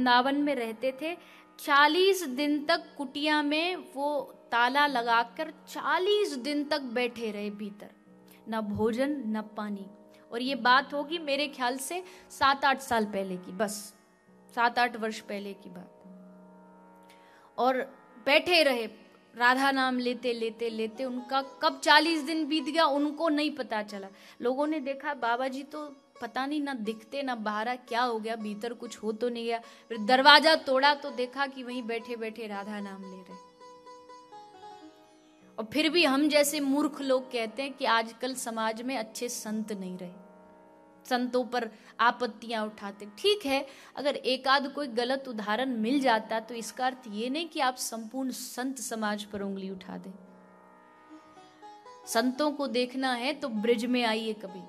वृंदावन में रहते थे। 40 दिन तक कुटिया में वो ताला लगाकर 40 दिन तक बैठे रहे भीतर, न भोजन न पानी। और ये बात होगी मेरे ख्याल से 7-8 साल पहले की, बस 7-8 वर्ष पहले की बात। और बैठे रहे, राधा नाम लेते लेते लेते उनका कब 40 दिन बीत गया उनको नहीं पता चला। लोगों ने देखा बाबा जी तो पता नहीं, ना दिखते ना बाहर, क्या हो गया, भीतर कुछ हो तो नहीं गया। फिर दरवाजा तोड़ा तो देखा कि वहीं बैठे बैठे राधा नाम ले रहे। और फिर भी हम जैसे मूर्ख लोग कहते हैं कि आजकल समाज में अच्छे संत नहीं रहे, संतों पर आपत्तियां उठाते। ठीक है, अगर एक आध कोई गलत उदाहरण मिल जाता तो इसका अर्थ ये नहीं कि आप संपूर्ण संत समाज पर उंगली उठा दें। संतों को देखना है तो ब्रिज में आइए कभी,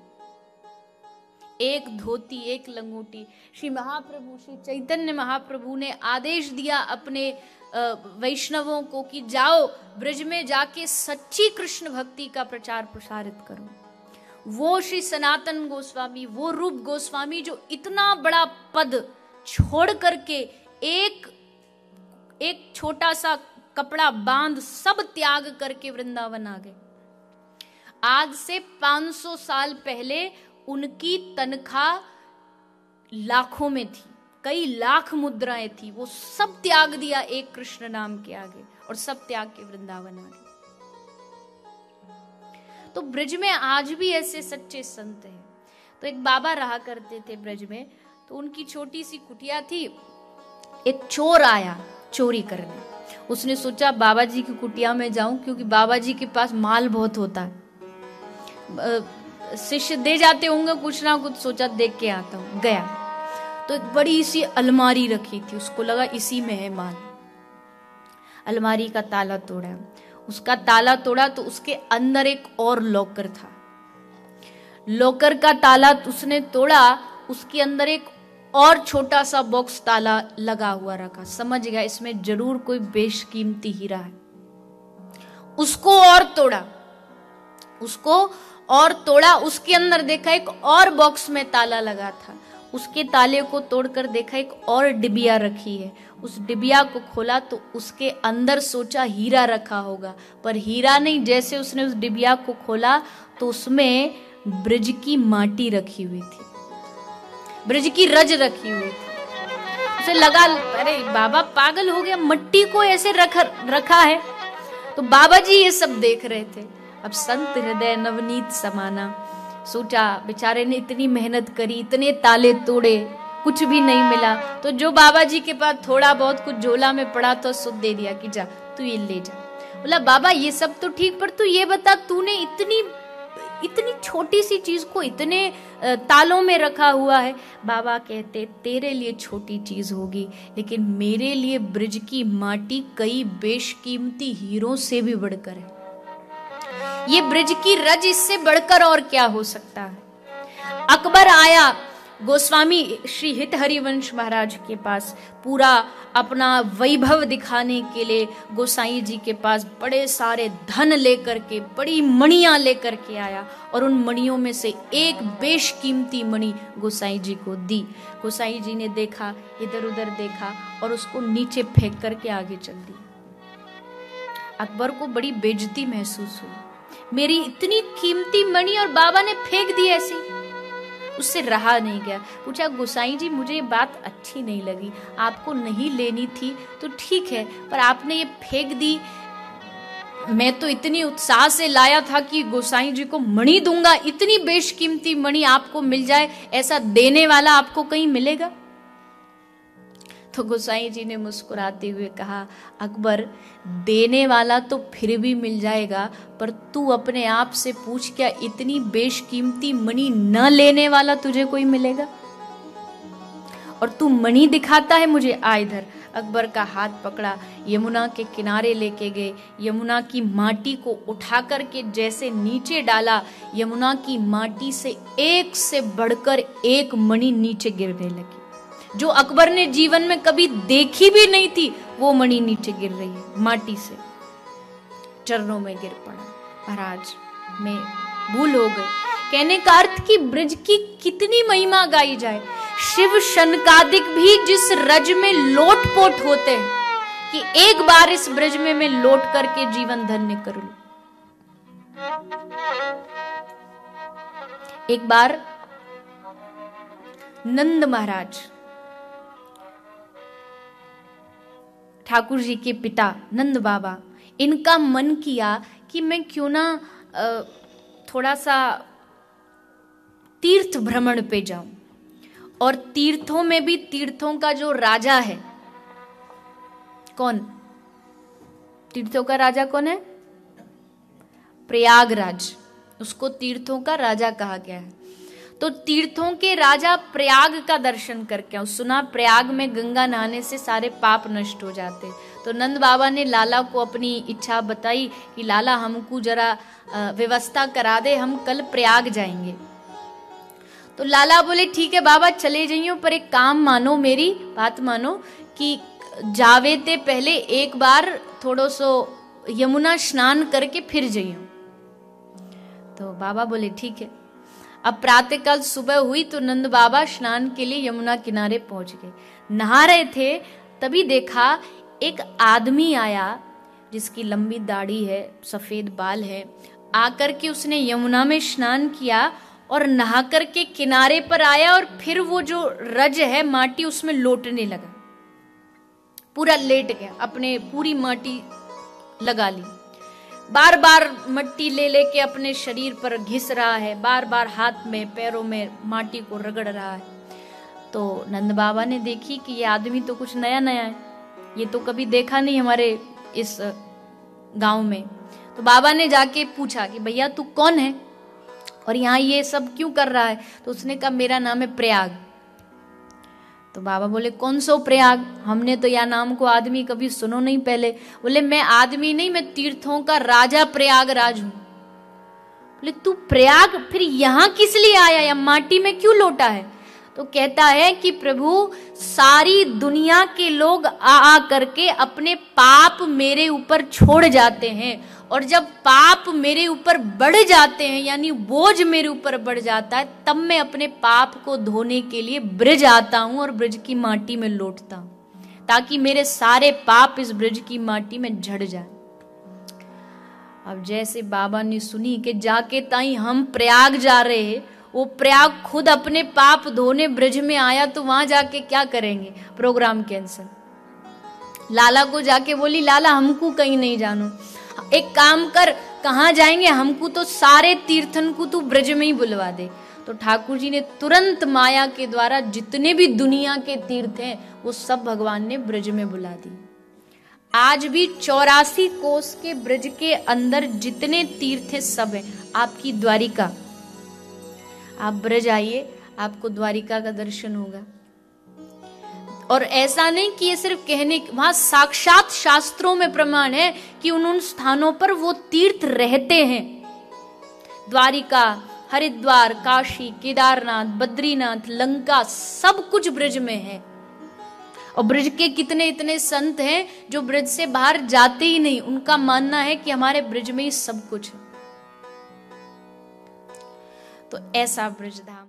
एक धोती एक लंगोटी। श्री महाप्रभु, श्री चैतन्य महाप्रभु ने आदेश दिया अपने वैष्णवों को कि जाओ ब्रिज में जाके सच्ची कृष्ण भक्ति का प्रचार प्रसारित करो। वो श्री सनातन गोस्वामी, वो रूप गोस्वामी जो इतना बड़ा पद छोड़ करके एक छोटा सा कपड़ा बांध सब त्याग करके वृंदावन आ गए। आज से 500 साल पहले उनकी तनख्वाह लाखों में थी, कई लाख मुद्राएं थी। वो सब त्याग दिया एक कृष्ण नाम के आगे और सब त्याग के वृंदावन आ गए। तो ब्रज में आज भी ऐसे सच्चे संत हैं। तो एक बाबा रहा करते थे ब्रज में, तो उनकी छोटी सी कुटिया थी। एक चोर आया चोरी करने। उसने सोचा बाबा जी की कुटिया में जाऊं, क्योंकि बाबा जी के पास माल बहुत होता है, शिष्य दे जाते होंगे कुछ ना कुछ, सोचा देख के आता हूं। गया तो एक बड़ी सी अलमारी रखी थी, उसको लगा इसी में है माल। अलमारी का ताला तोड़ा, उसका ताला तोड़ा तो उसके अंदर एक और लॉकर था। लॉकर का ताला उसने तोड़ा, उसके अंदर एक और छोटा सा बॉक्स ताला लगा हुआ रखा। समझ गया इसमें जरूर कोई बेशकीमती हीरा है। उसको और तोड़ा, उसके अंदर देखा एक और बॉक्स में ताला लगा था। उसके ताले को तोड़कर देखा एक और डिबिया रखी है। उस डिबिया को खोला तो उसके अंदर सोचा हीरा रखा होगा, पर हीरा नहीं। जैसे उसने उस डिबिया को खोला तो उसमें ब्रज की माटी रखी हुई थी, ब्रज की रज रखी हुई थी। उसे लगा अरे बाबा पागल हो गया, मट्टी को ऐसे रखा है। तो बाबा जी ये सब देख रहे थे। अब संत हृदय नवनीत समाना, सोचा बेचारे ने इतनी मेहनत करी, इतने ताले तोड़े, कुछ भी नहीं मिला। तो जो बाबा जी के पास थोड़ा बहुत कुछ झोला में पड़ा तो सुध दे दिया कि जा तू ये ले जा। बोला बाबा ये सब तो ठीक, पर तू ये बता तूने इतनी छोटी सी चीज को इतने तालों में रखा हुआ है। बाबा कहते तेरे लिए छोटी चीज होगी, लेकिन मेरे लिए ब्रज की माटी कई बेशकीमती हीरों से भी बढ़कर है। ये ब्रज की रज इससे बढ़कर और क्या हो सकता है। अकबर आया गोस्वामी श्री हित हरिवंश महाराज के पास, पूरा अपना वैभव दिखाने के लिए गोसाई जी के पास बड़े सारे धन लेकर के, बड़ी मणियां लेकर के आया। और उन मणियों में से एक बेशकीमती मणि गोसाई जी को दी। गोसाई जी ने देखा, इधर उधर देखा और उसको नीचे फेंक करके आगे चल दी। अकबर को बड़ी बेइज्जती महसूस हुई, मेरी इतनी कीमती मणि और बाबा ने फेंक दी ऐसी। उससे रहा नहीं गया। पूछा गोसाई जी मुझे ये बात अच्छी नहीं लगी, आपको नहीं लेनी थी तो ठीक है, पर आपने ये फेंक दी। मैं तो इतनी उत्साह से लाया था कि गोसाई जी को मणि दूंगा, इतनी बेशकीमती मणि आपको मिल जाए, ऐसा देने वाला आपको कहीं मिलेगा? तो गोसाई जी ने मुस्कुराते हुए कहा, अकबर देने वाला तो फिर भी मिल जाएगा, पर तू अपने आप से पूछ क्या इतनी बेशकीमती मणि न लेने वाला तुझे कोई मिलेगा? और तू मणि दिखाता है मुझे, आ इधर। अकबर का हाथ पकड़ा, यमुना के किनारे लेके गए। यमुना की माटी को उठा करके जैसे नीचे डाला, यमुना की माटी से बढ़कर एक मणि नीचे गिरने लगी, जो अकबर ने जीवन में कभी देखी भी नहीं थी। वो मणि नीचे गिर रही है, माटी से चरणों में गिर पड़ा। महाराज में भूल हो गई। कहने का अर्थ कि ब्रज की कितनी महिमा गाई जाए। शिव शनकादिक भी जिस रज में लोटपोट होते हैं कि एक बार इस ब्रज में मैं लौट करके जीवन धन्य कर लूं। एक बार नंद महाराज, ठाकुर जी के पिता नंद बाबा, इनका मन किया कि मैं क्यों ना थोड़ा सा तीर्थ भ्रमण पे जाऊं। और तीर्थों में भी तीर्थों का जो राजा है, कौन? तीर्थों का राजा कौन है? प्रयागराज। उसको तीर्थों का राजा कहा गया है। तो तीर्थों के राजा प्रयाग का दर्शन करके आओ। सुना प्रयाग में गंगा नहाने से सारे पाप नष्ट हो जाते। तो नंद बाबा ने लाला को अपनी इच्छा बताई कि लाला हमको जरा व्यवस्था करा दे, हम कल प्रयाग जाएंगे। तो लाला बोले ठीक है बाबा चले जाइयो, पर एक काम मानो, मेरी बात मानो कि जावे ते पहले एक बार थोड़ो सो यमुना स्नान करके फिर जाइयो। तो बाबा बोले ठीक है। अब प्रातःकाल सुबह हुई तो नंद बाबा स्नान के लिए यमुना किनारे पहुंच गए। नहा रहे थे, तभी देखा एक आदमी आया जिसकी लंबी दाढ़ी है, सफेद बाल है। आकर के उसने यमुना में स्नान किया और नहा करके किनारे पर आया और फिर वो जो रज है माटी उसमें लोटने लगा। पूरा लेट गया, अपने पूरी माटी लगा ली। बार बार मट्टी ले लेके अपने शरीर पर घिस रहा है, बार बार हाथ में पैरों में माटी को रगड़ रहा है। तो नंद बाबा ने देखी कि ये आदमी तो कुछ नया नया है, ये तो कभी देखा नहीं हमारे इस गांव में। तो बाबा ने जाके पूछा कि भैया तू कौन है और यहाँ ये सब क्यों कर रहा है? तो उसने कहा मेरा नाम है प्रयाग। तो बाबा बोले कौन सो प्रयाग? हमने तो यह नाम को आदमी कभी सुनो नहीं पहले। बोले मैं आदमी नहीं, मैं तीर्थों का राजा प्रयागराज हूं। बोले तू प्रयाग फिर यहां किस लिए आया, या माटी में क्यों लौटा है? तो कहता है कि प्रभु सारी दुनिया के लोग आ करके अपने पाप मेरे ऊपर छोड़ जाते हैं, और जब पाप मेरे ऊपर बढ़ जाते हैं यानी बोझ मेरे ऊपर बढ़ जाता है, तब मैं अपने पाप को धोने के लिए ब्रज आता हूं और ब्रज की माटी में लौटता हूं ताकि मेरे सारे पाप इस ब्रज की माटी में झड़ जाए। अब जैसे बाबा ने सुनी कि जाके ताई हम प्रयाग जा रहे हैं, वो प्रयाग खुद अपने पाप धोने ब्रज में आया, तो वहां जाके क्या करेंगे? Programme cancel. लाला को जाके बोली लाला हमको कहीं नहीं जानो, एक काम कर कहाँ जाएंगे, हमको तो सारे तीर्थन को तू ब्रज में ही बुलवा दे। तो ठाकुर जी ने तुरंत माया के द्वारा जितने भी दुनिया के तीर्थ हैं वो सब भगवान ने ब्रज में बुला दी। आज भी 84 कोस के ब्रज के अंदर जितने तीर्थ हैं सब है आपकी द्वारिका। आप ब्रज आइए, आपको द्वारिका का दर्शन होगा। और ऐसा नहीं कि ये सिर्फ कहने, वहां साक्षात शास्त्रों में प्रमाण है कि उन स्थानों पर वो तीर्थ रहते हैं। द्वारिका, हरिद्वार, काशी, केदारनाथ, बद्रीनाथ, लंका सब कुछ ब्रज में है। और ब्रज के कितने इतने संत हैं जो ब्रज से बाहर जाते ही नहीं, उनका मानना है कि हमारे ब्रज में ही सब कुछ है। तो ऐसा ब्रज धाम।